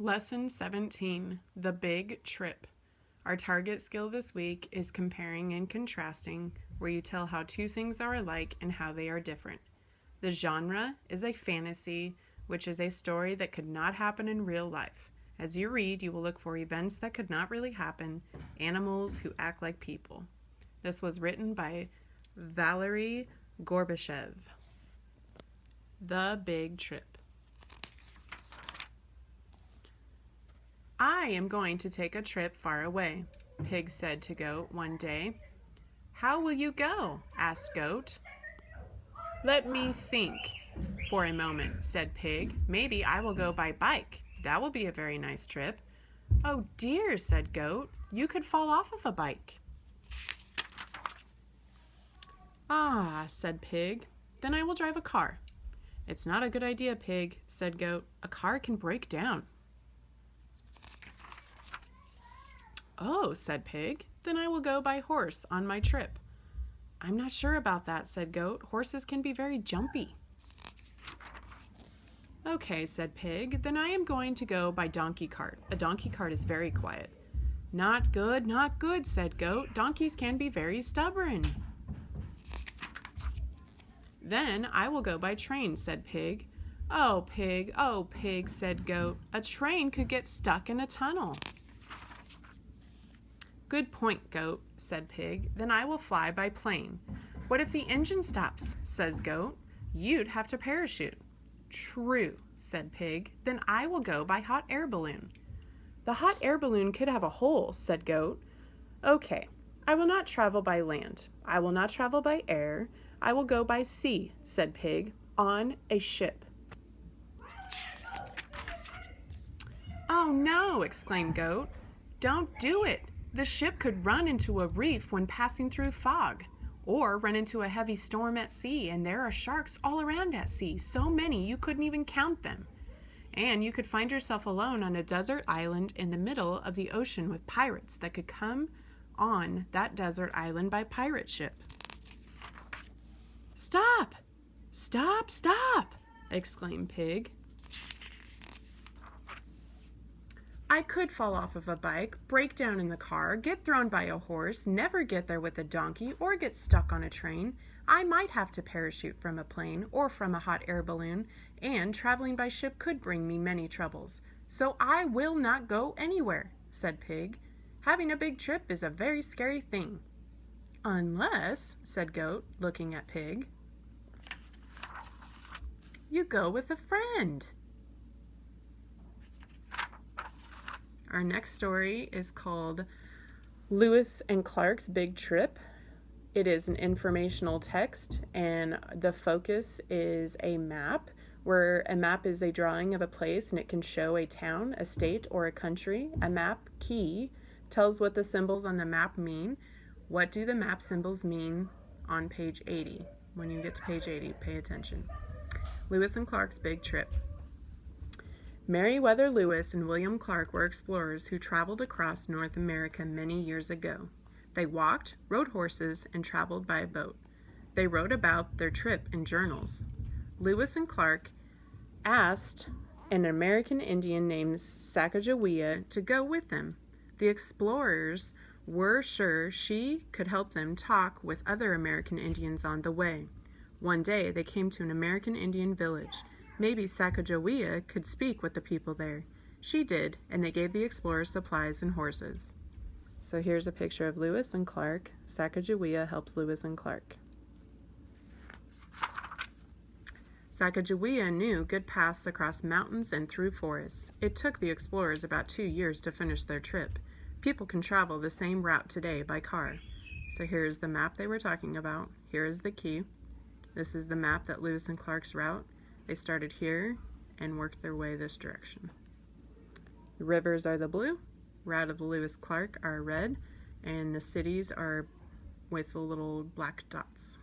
Lesson 17, The Big Trip. Our target skill this week is comparing and contrasting, where you tell how two things are alike and how they are different. The genre is a fantasy, which is a story that could not happen in real life. As you read, you will look for events that could not really happen, animals who act like people. This was written by Valery Gorbyshev. The Big Trip. I am going to take a trip far away, Pig said to Goat one day. How will you go? Asked Goat. Let me think for a moment, said Pig. Maybe I will go by bike. That will be a very nice trip. Oh dear, said Goat. You could fall off of a bike. Ah, said Pig. Then I will drive a car. It's not a good idea, Pig, said Goat. A car can break down. Oh, said Pig, then I will go by horse on my trip. I'm not sure about that, said Goat. Horses can be very jumpy. Okay, said Pig, then I am going to go by donkey cart. A donkey cart is very quiet. Not good, said Goat. Donkeys can be very stubborn. Then I will go by train, said Pig. Oh, Pig, said Goat. A train could get stuck in a tunnel. Good point, Goat, said Pig. Then I will fly by plane. What if the engine stops, says Goat. You'd have to parachute. True, said Pig. Then I will go by hot air balloon. The hot air balloon could have a hole, said Goat. Okay, I will not travel by land. I will not travel by air. I will go by sea, said Pig, on a ship. Oh no, exclaimed Goat. Don't do it. The ship could run into a reef when passing through fog, or run into a heavy storm at sea, and there are sharks all around at sea, so many you couldn't even count them. And you could find yourself alone on a desert island in the middle of the ocean with pirates that could come on that desert island by pirate ship. Stop! Stop! Stop! Exclaimed Pig. I could fall off of a bike, break down in the car, get thrown by a horse, never get there with a donkey, or get stuck on a train. I might have to parachute from a plane or from a hot air balloon, and traveling by ship could bring me many troubles. So I will not go anywhere, said Pig. Having a big trip is a very scary thing. Unless, said Goat, looking at Pig, you go with a friend. Our next story is called Lewis and Clark's Big Trip. It is an informational text, and the focus is a map, where a map is a drawing of a place and it can show a town, a state, or a country. A map key tells what the symbols on the map mean. What do the map symbols mean on page 80? When you get to page 80, pay attention. Lewis and Clark's Big Trip. Meriwether Lewis and William Clark were explorers who traveled across North America many years ago. They walked, rode horses, and traveled by boat. They wrote about their trip in journals. Lewis and Clark asked an American Indian named Sacagawea to go with them. The explorers were sure she could help them talk with other American Indians on the way. One day they came to an American Indian village. Maybe Sacagawea could speak with the people there. She did, and they gave the explorers supplies and horses. So here's a picture of Lewis and Clark. Sacagawea helps Lewis and Clark. Sacagawea knew good paths across mountains and through forests. It took the explorers about 2 years to finish their trip. People can travel the same route today by car. So here's the map they were talking about. Here is the key. This is the map that Lewis and Clark's route. They started here and worked their way this direction. The rivers are the blue, route of the Lewis Clark are red, and the cities are with the little black dots.